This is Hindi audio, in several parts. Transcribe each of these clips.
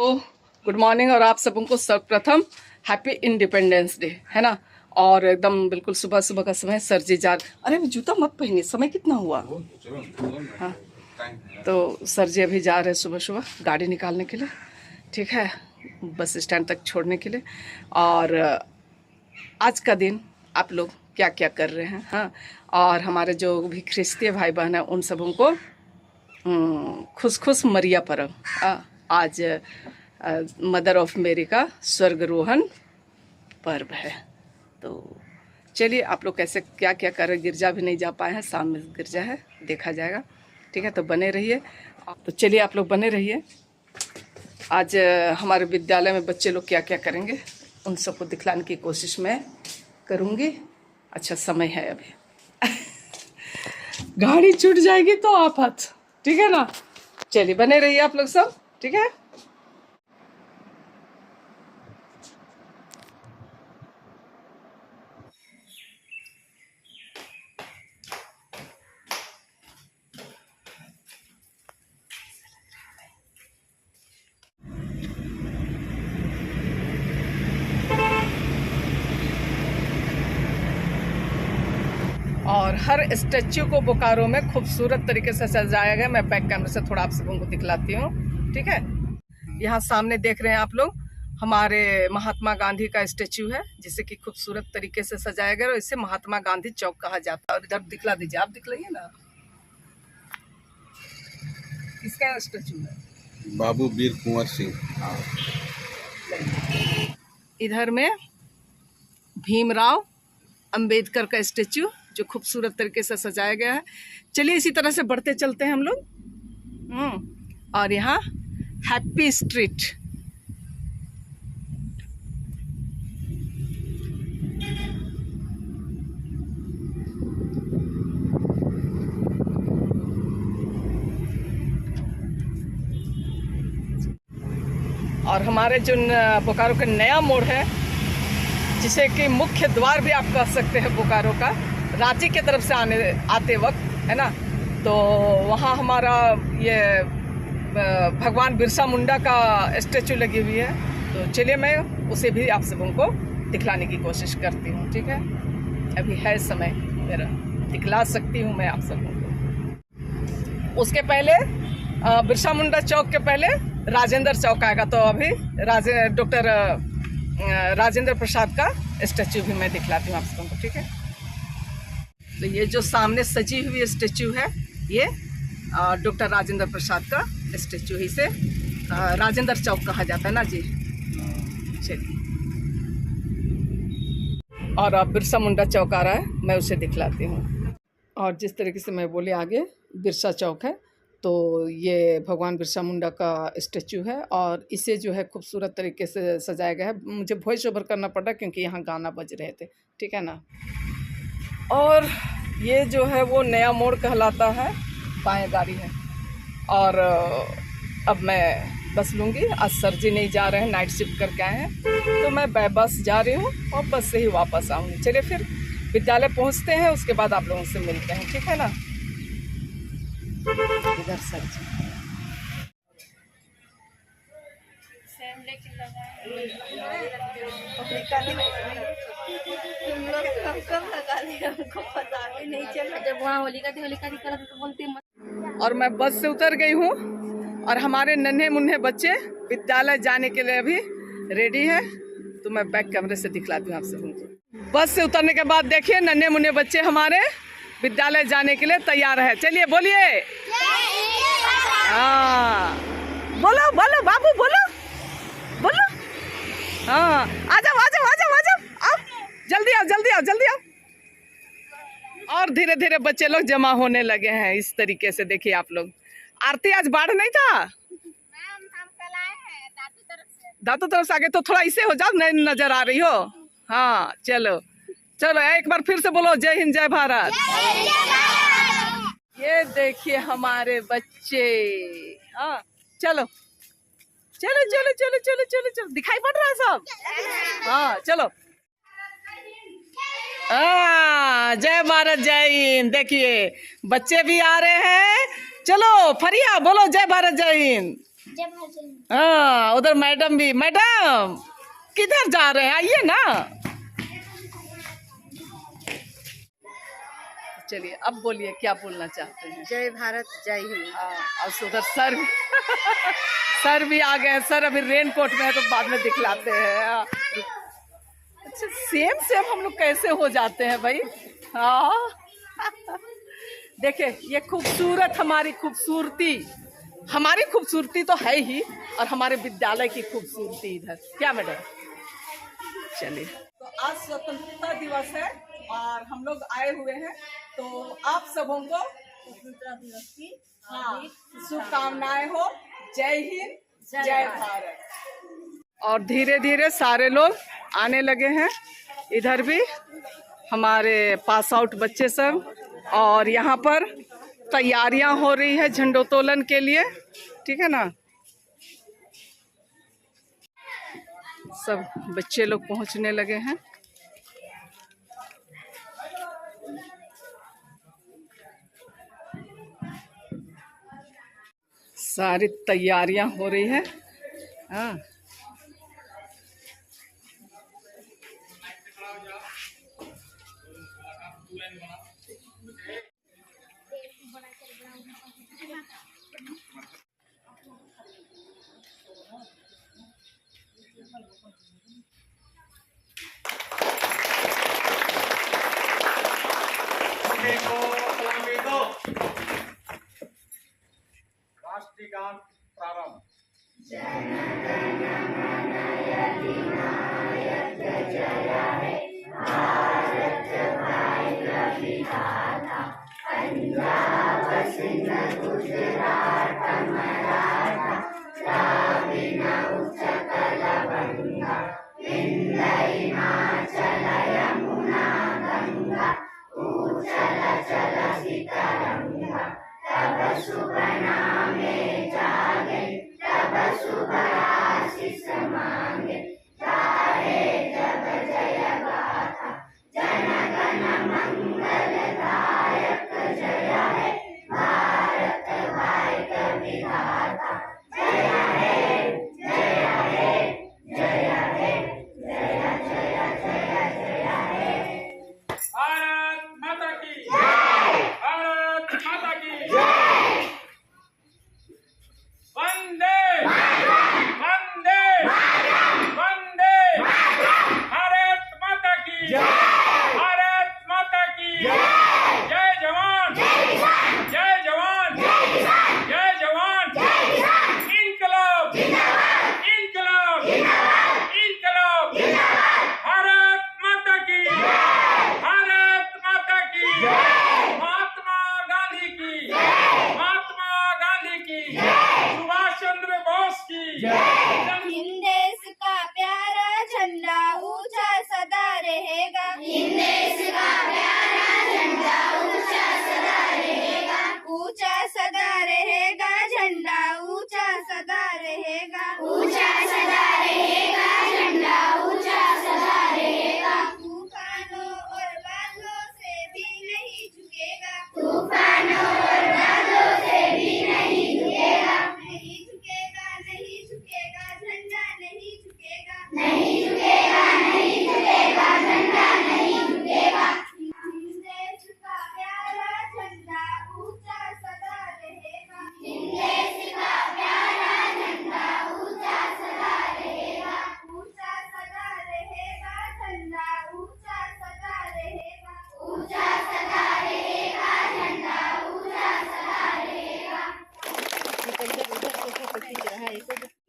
तो गुड मॉर्निंग और आप सबको सर्वप्रथम हैप्पी इंडिपेंडेंस डे, है ना। और एकदम बिल्कुल सुबह सुबह का समय। सर जी जा, अरे जूता मत पहनिए, समय कितना हुआ। हाँ, तो सर जी अभी जा रहे हैं सुबह सुबह गाड़ी निकालने के लिए, ठीक है, बस स्टैंड तक छोड़ने के लिए। और आज का दिन आप लोग क्या क्या कर रहे हैं, हाँ। और हमारे जो भी ख्रिस्तीय भाई बहन हैं उन सबों को खुश खुश मरिया परब। आज मदर ऑफ मेरी का स्वर्गरोहण पर्व है। तो चलिए आप लोग कैसे क्या क्या कर रहे। गिरजा भी नहीं जा पाए हैं, शाम में गिरजा है, देखा जाएगा, ठीक है। तो बने रहिए। तो चलिए आप लोग बने रहिए। आज हमारे विद्यालय में बच्चे लोग क्या क्या करेंगे उन सबको दिखलाने की कोशिश मैं करूँगी। अच्छा समय है अभी गाड़ी छूट जाएगी तो आफत, ठीक है ना। चलिए बने रहिए आप लोग सब, ठीक है। और हर स्टैच्यू को बोकारो में खूबसूरत तरीके से सजाया गया। मैं बैक कैमरे से थोड़ा आप सबों को दिखलाती हूँ, ठीक है। यहाँ सामने देख रहे हैं आप लोग हमारे महात्मा गांधी का स्टैच्यू है, जिसे कि खूबसूरत तरीके से सजाया गया और इसे महात्मा गांधी चौक कहा जाता है। और इधर दिखला दीजिए, आप दिखलाइए ना, किसका स्टैच्यू है? बाबू वीर कुंवर सिंह। इधर में भीमराव अंबेडकर का स्टैच्यू जो खूबसूरत तरीके से सजाया गया है। चलिए इसी तरह से बढ़ते चलते हैं हम लोग। और यहाँ हैप्पी स्ट्रीट, और हमारे जो बोकारो का नया मोड़ है, जिसे कि मुख्य द्वार भी आप कह सकते हैं बोकारो का, रांची की तरफ से आते वक्त, है ना। तो वहाँ हमारा ये भगवान बिरसा मुंडा का स्टैचू लगी हुई है। तो चलिए मैं उसे भी आप सबों को दिखलाने की कोशिश करती हूँ, ठीक है। अभी है समय मेरा, दिखला सकती हूँ मैं आप सबों को। उसके पहले बिरसा मुंडा चौक के पहले राजेंद्र चौक आएगा। तो अभी डॉक्टर राजेंद्र प्रसाद का स्टैचू भी मैं दिखलाती हूँ आप सबको, ठीक है। तो ये जो सामने सजी हुई स्टैचू है, ये डॉक्टर राजेंद्र प्रसाद का स्टैचू ही से राजेंद्र चौक कहा जाता है ना जी। चलिए, और अब बिरसा मुंडा चौक आ रहा है, मैं उसे दिखलाती हूँ। और जिस तरीके से मैं बोले आगे बिरसा चौक है, तो ये भगवान बिरसा मुंडा का स्टैचू है और इसे जो है खूबसूरत तरीके से सजाया गया है। मुझे वॉइस ओवर करना पड़ा क्योंकि यहाँ गाना बज रहे थे, ठीक है ना। और ये जो है वो नया मोड़ कहलाता है, बाएं गाड़ी है। और अब मैं बस लूँगी। आज सर जी नहीं जा रहे हैं, नाइट शिफ्ट करके आए हैं, तो मैं बस जा रही हूँ और बस से ही वापस आऊँगी। चलिए फिर विद्यालय पहुँचते हैं, उसके बाद आप लोगों से मिलते हैं, ठीक है ना। इधर सर जी हमको पता भी नहीं चला। जब वहाँ होलिका थी तो बोलते मत। और मैं बस से उतर गई हूँ और हमारे नन्हे मुन्ने बच्चे विद्यालय जाने के लिए अभी रेडी है। तो मैं बैक कैमरे से दिखलाती हूँ आप सबको। बस से उतरने के बाद देखिए नन्हे मुन्ने बच्चे हमारे विद्यालय जाने के लिए तैयार है। चलिए बोलिए, हाँ बोलो बोलो बाबू, बोलो बोलो, हाँ आ जाओ आ जाओ आ जाओ आ जाओ, आओ जल्दी आओ जल्दी आओ जल्दी आओ। और धीरे धीरे बच्चे लोग जमा होने लगे हैं इस तरीके से। देखिए आप लोग, आरती आज बाढ़ नहीं था, मैम हम कल आए हैं दातू तरफ से आगे, तो थोड़ा इसे हो जाओ, नहीं नजर आ रही हो। हाँ चलो चलो एक बार फिर से बोलो, जय हिंद जय भारत। ये देखिए हमारे बच्चे, हाँ चलो चलो चलो चलो चलो चलो चलो, दिखाई पड़ रहा है सब, हाँ चलो। जय भारत जय हिंद। देखिए बच्चे भी आ रहे हैं, चलो फरिया बोलो, जय भारत जय हिंद। हाँ, उधर मैडम भी। मैडम किधर जा रहे हैं, आइए ना। चलिए अब बोलिए, क्या बोलना चाहते हैं। जय भारत जय हिंद। हाँ, और उधर सर भी सर भी आ गए। सर अभी रेन कोट में है तो बाद में दिखलाते हैं। अच्छा, सेम सेम हम लोग कैसे हो जाते हैं भाई। हाँ देखिए, ये खूबसूरत हमारी खूबसूरती तो है ही, और हमारे विद्यालय की खूबसूरती इधर। क्या मैडम? चलिए, तो आज स्वतंत्रता दिवस है और हम लोग आए हुए हैं, तो आप सबों को स्वतंत्रता दिवस की हाँ शुभकामनाएं हो। जय हिंद, जय भारत। और धीरे धीरे सारे लोग आने लगे हैं। इधर भी हमारे पास आउट बच्चे सब, और यहाँ पर तैयारियां हो रही है झंडोत्तोलन के लिए। ठीक है ना, सब बच्चे लोग पहुंचने लगे हैं। सारी तैयारियां हो रही है। हाँ, राष्ट्रगान प्रारंभ।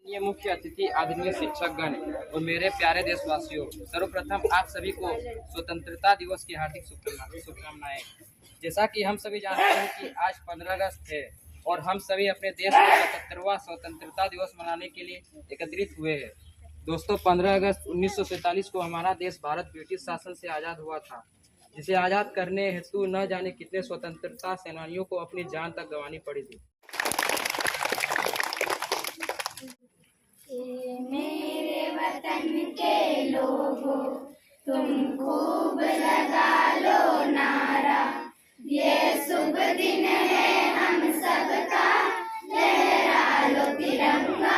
ये मुख्य अतिथि, आदरणीय शिक्षकगण और मेरे प्यारे देशवासियों, सर्वप्रथम आप सभी को स्वतंत्रता दिवस की हार्दिक शुभकामनाएं। जैसा कि हम सभी जानते हैं कि आज 15 अगस्त है और हम सभी अपने देश का 77वां स्वतंत्रता दिवस मनाने के लिए एकत्रित हुए हैं। दोस्तों, 15 अगस्त 1947 को हमारा देश भारत ब्रिटिश शासन से आज़ाद हुआ था, जिसे आज़ाद करने हेतु न जाने कितने स्वतंत्रता सेनानियों को अपनी जान तक गंवानी पड़ी थी। मेरे वतन के लोगों, तुम खूब लगा लो नारा, ये शुभ दिन है हम सबका, लहरा लो तिरंगा।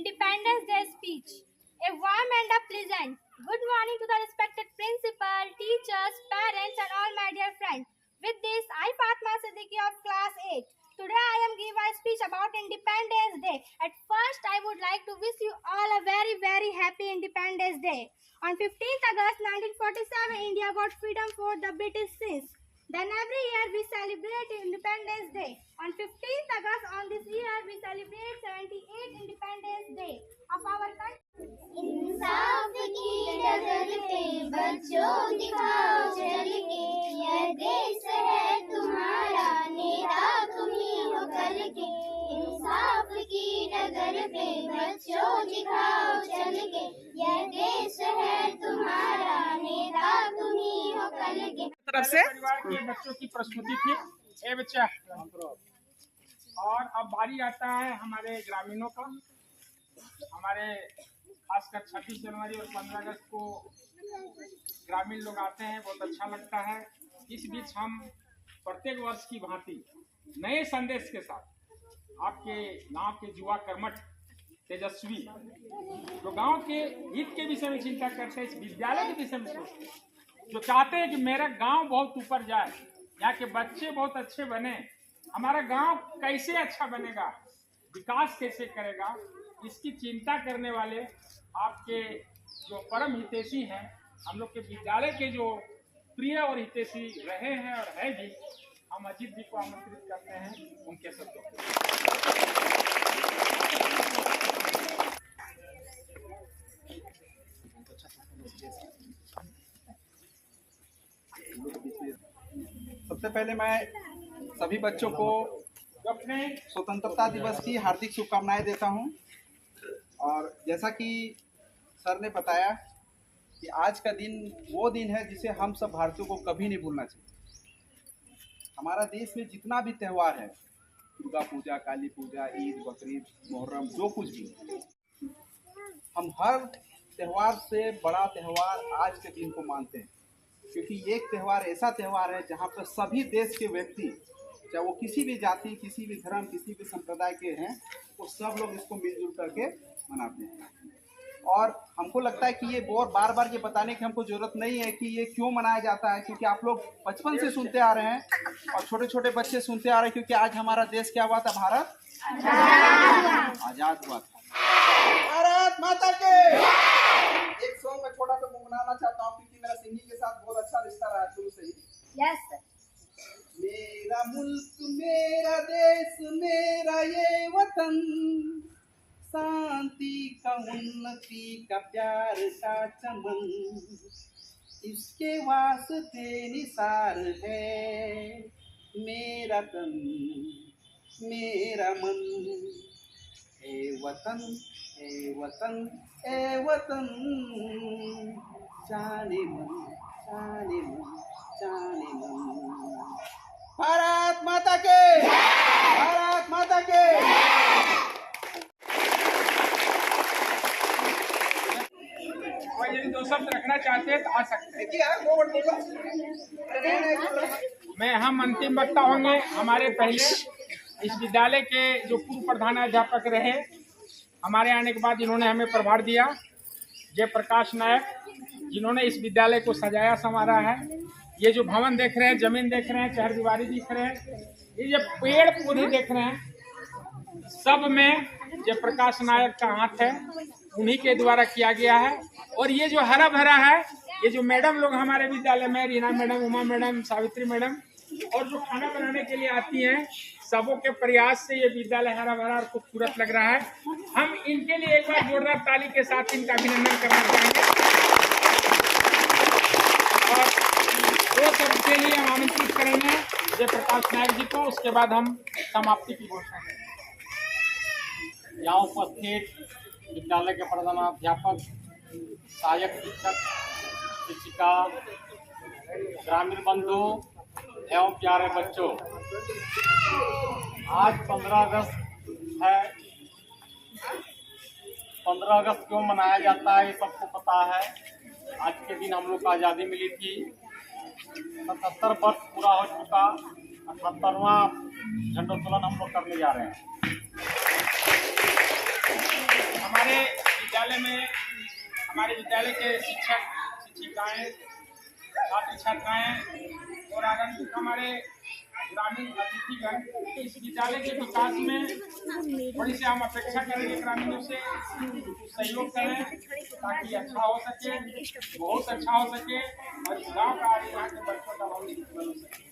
Independence Day speech. A warm and a pleasant good morning to the respected principal, teachers, parents and all my dear friends. With this, I, Fatma Siddiqui of class 8. Today I am giving a speech about Independence Day. At first, I would like to wish you all a very, very happy Independence Day. On 15th August 1947, India got freedom for the British sins. Then every year we celebrate Independence Day. On 15th August on this year we celebrate 78th Independence Day of our country. इंसाफ की डगर पे बच्चों दिखाओ चल के, यह देश है तुम्हारा, नेता तुम्ही हो कल के। इंसाफ की डगर पे बच्चों दिखाओ चल के, यह देश है तुम्हारा, नेता तुम्ही हो कल के। तरफ से परिवार के बच्चों की प्रस्तुति थी। ए बच्चा, और अब बारी आता है हमारे ग्रामीणों का। हमारे खासकर 26 जनवरी और 15 अगस्त को ग्रामीण लोग आते हैं, बहुत अच्छा लगता है। इस बीच हम प्रत्येक वर्ष की भांति नए संदेश के साथ आपके गांव के युवा कर्मठ तेजस्वी जो गांव के हित के विषय में चिंता करते हैं, इस विद्यालय के विषय में सोचते हैं, जो चाहते हैं कि मेरा गांव बहुत ऊपर जाए, यहाँ के बच्चे बहुत अच्छे बने, हमारा गांव कैसे अच्छा बनेगा, विकास कैसे करेगा, इसकी चिंता करने वाले आपके जो परम हितैषी हैं, हम लोग के विद्यालय के जो प्रिय और हितैषी रहे हैं और है भी, हम अजीत जी को आमंत्रित करते हैं उनके शब्दों को। सबसे पहले मैं सभी बच्चों को अपने स्वतंत्रता दिवस की हार्दिक शुभकामनाएं देता हूं। और जैसा कि सर ने बताया कि आज का दिन वो दिन है जिसे हम सब भारतीयों को कभी नहीं भूलना चाहिए। हमारा देश में जितना भी त्यौहार है, दुर्गा पूजा, काली पूजा, ईद, बकरीद, मुहर्रम, जो कुछ भी, हम हर त्यौहार से बड़ा त्यौहार आज के दिन को मानते हैं, क्योंकि ये एक त्यौहार ऐसा त्यौहार है जहाँ पर सभी देश के व्यक्ति, चाहे वो किसी भी जाति, किसी भी धर्म, किसी भी संप्रदाय के हैं, वो सब लोग इसको मिलजुल करके मनाते हैं। और हमको लगता है कि ये बहुत बार बार ये बताने की हमको जरूरत नहीं है कि ये क्यों मनाया जाता है, क्योंकि आप लोग बचपन से सुनते आ रहे हैं और छोटे छोटे बच्चे सुनते आ रहे हैं, क्योंकि आज हमारा देश क्या हुआ था, भारत आजाद हुआ था। भारत माता के। एक सॉन्ग में छोटा सा गुनगुनाना चाहता हूँ, क्योंकि मेरा सिंगिंग के साथ बहुत अच्छा रिश्ता रहा शुरू से ही। यस मेरा मुल्क, मेरा देश, मेरा ये वतन, शांति का, उन्नति का, प्यार का चमन, इसके वास्ते निसार है मेरा तन, मेरा मन। ए वतन, ए वतन, ए वतन, जाने मन, जाने मन, जाने मन। भारत माता के, भारत माता के। और यदि दो शब्द रखना चाहते हैं तो आ सकते हैं। मैं हम अंतिम वक्ता होंगे। हमारे पहले इस विद्यालय के जो पूर्व प्रधानाध्यापक रहे, हमारे आने के बाद इन्होंने हमें प्रभार दिया, जयप्रकाश नायक, जिन्होंने इस विद्यालय को सजाया संवारा है। ये जो भवन देख रहे हैं, जमीन देख रहे हैं, चहरदीवारी दिख रहे हैं, ये जो पेड़ पौधे देख रहे हैं, सब में जयप्रकाश नायक का हाथ है, उन्हीं के द्वारा किया गया है। और ये जो हरा भरा है, ये जो मैडम लोग हमारे विद्यालय में, Reena madam, Uma madam, Savitri madam, और जो खाना बनाने के लिए आती हैं, सबों के प्रयास से ये विद्यालय हरा भरा और खूबसूरत लग रहा है। हम इनके लिए एक बार जोरदार ताली के साथ इनका अभिनंदन करना चाहेंगे। और दो शब्द के लिए हम आमंत्रित करेंगे जयप्रकाश नायक जी को, उसके बाद हम समाप्ति की घोषणा करेंगे। यहाँ उपस्थित विद्यालय के प्रधानाध्यापक, सहायक शिक्षक, शिक्षिका, ग्रामीण बंधु एवं प्यारे बच्चों, आज 15 अगस्त है। 15 अगस्त क्यों मनाया जाता है ये सबको पता है। आज के दिन हम लोग को आज़ादी मिली थी। 77 वर्ष पूरा हो चुका, 78वां झंडोत्तोलन हम लोग करने जा रहे हैं। विद्यालय में हमारे विद्यालय के शिक्षक शिक्षिकाएं छात्र छात्राएं और आगंतुक हमारे ग्रामीण अतिथिगण इस विद्यालय के विकास में थोड़ी सी हम अपेक्षा करेंगे ग्रामीणों से सहयोग करें ताकि अच्छा हो सके, बहुत अच्छा हो सके और इस गाँव का आगे यहाँ के बच्चों का भविष्य बन सके।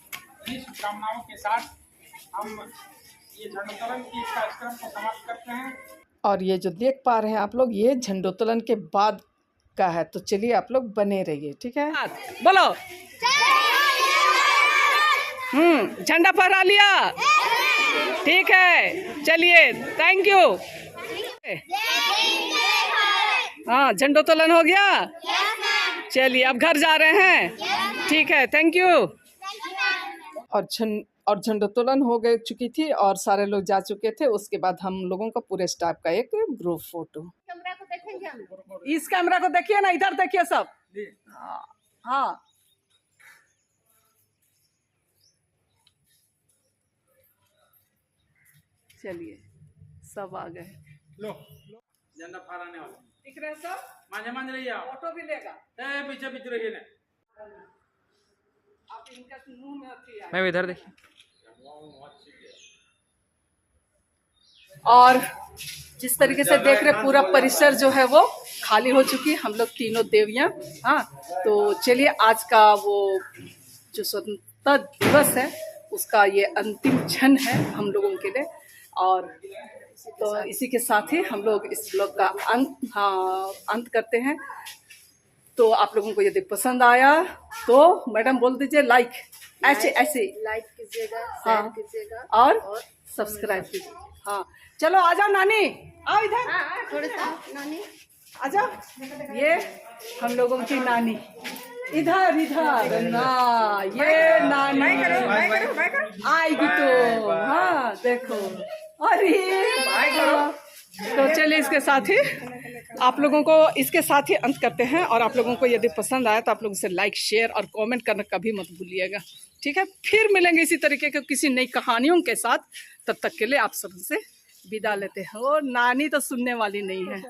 इन्हीं शुभकामनाओं के साथ हम ये झंडोत्तोलन की इस कार्यक्रम को समाप्त करते हैं। और ये जो देख पा रहे हैं आप लोग, ये झंडोत्तोलन के बाद का है, तो चलिए आप लोग बने रहिए, ठीक है। बोलो झंडा फहरा लिया, ठीक है, चलिए, थैंक यू। हाँ, झंडोत्तोलन हो गया, चलिए अब घर जा रहे हैं, ठीक है, थैंक यू। और झंडोत्तोलन हो गई चुकी थी और सारे लोग जा चुके थे। उसके बाद हम लोगों का पूरे स्टाफ का एक ग्रुप फोटो। कैमरा को देखेंगे हम। इस कैमरा को देखिए ना, इधर देखिए सब। हाँ, चलिए सब आ गए। लो झंडा फहराने वाला दिख रहे सब, मांझे मांझे रहिए आप। फोटो भी लेगा। पीछे पीछे रहिए ना। आप इनका मुंह में अथी है। मैं इधर देखिए। और जिस तरीके से देख रहे पूरा परिसर जो है वो खाली हो चुकी है, हम लोग तीनों देवियां। हाँ, तो चलिए आज का वो जो स्वतंत्रता दिवस है उसका ये अंतिम क्षण है हम लोगों के लिए। और तो इसी के साथ ही हम लोग इस ब्लॉग का अंत करते हैं। तो आप लोगों को यदि पसंद आया तो मैडम बोल दीजिए लाइक, ऐसे लाइक कीजिएगा, हाँ, शेयर कीजिएगा और सब्सक्राइब कीजिए। हाँ, चलो आ जाओ नानी, आओ इधर, थोड़ा सा नानी आ जाओ। ये हम लोगों की नानी, इधर ना, ये नानी आएगी तो। हाँ देखो, अरे तो चलिए इसके साथ ही आप लोगों को इसके साथ ही अंत करते हैं। और आप लोगों को यदि पसंद आया तो आप लोगों से लाइक, शेयर और कमेंट करना कभी मत भूलिएगा, ठीक है। फिर मिलेंगे इसी तरीके के किसी नई कहानियों के साथ। तब तक के लिए आप सबसे विदा लेते हैं। और नानी तो सुनने वाली नहीं है।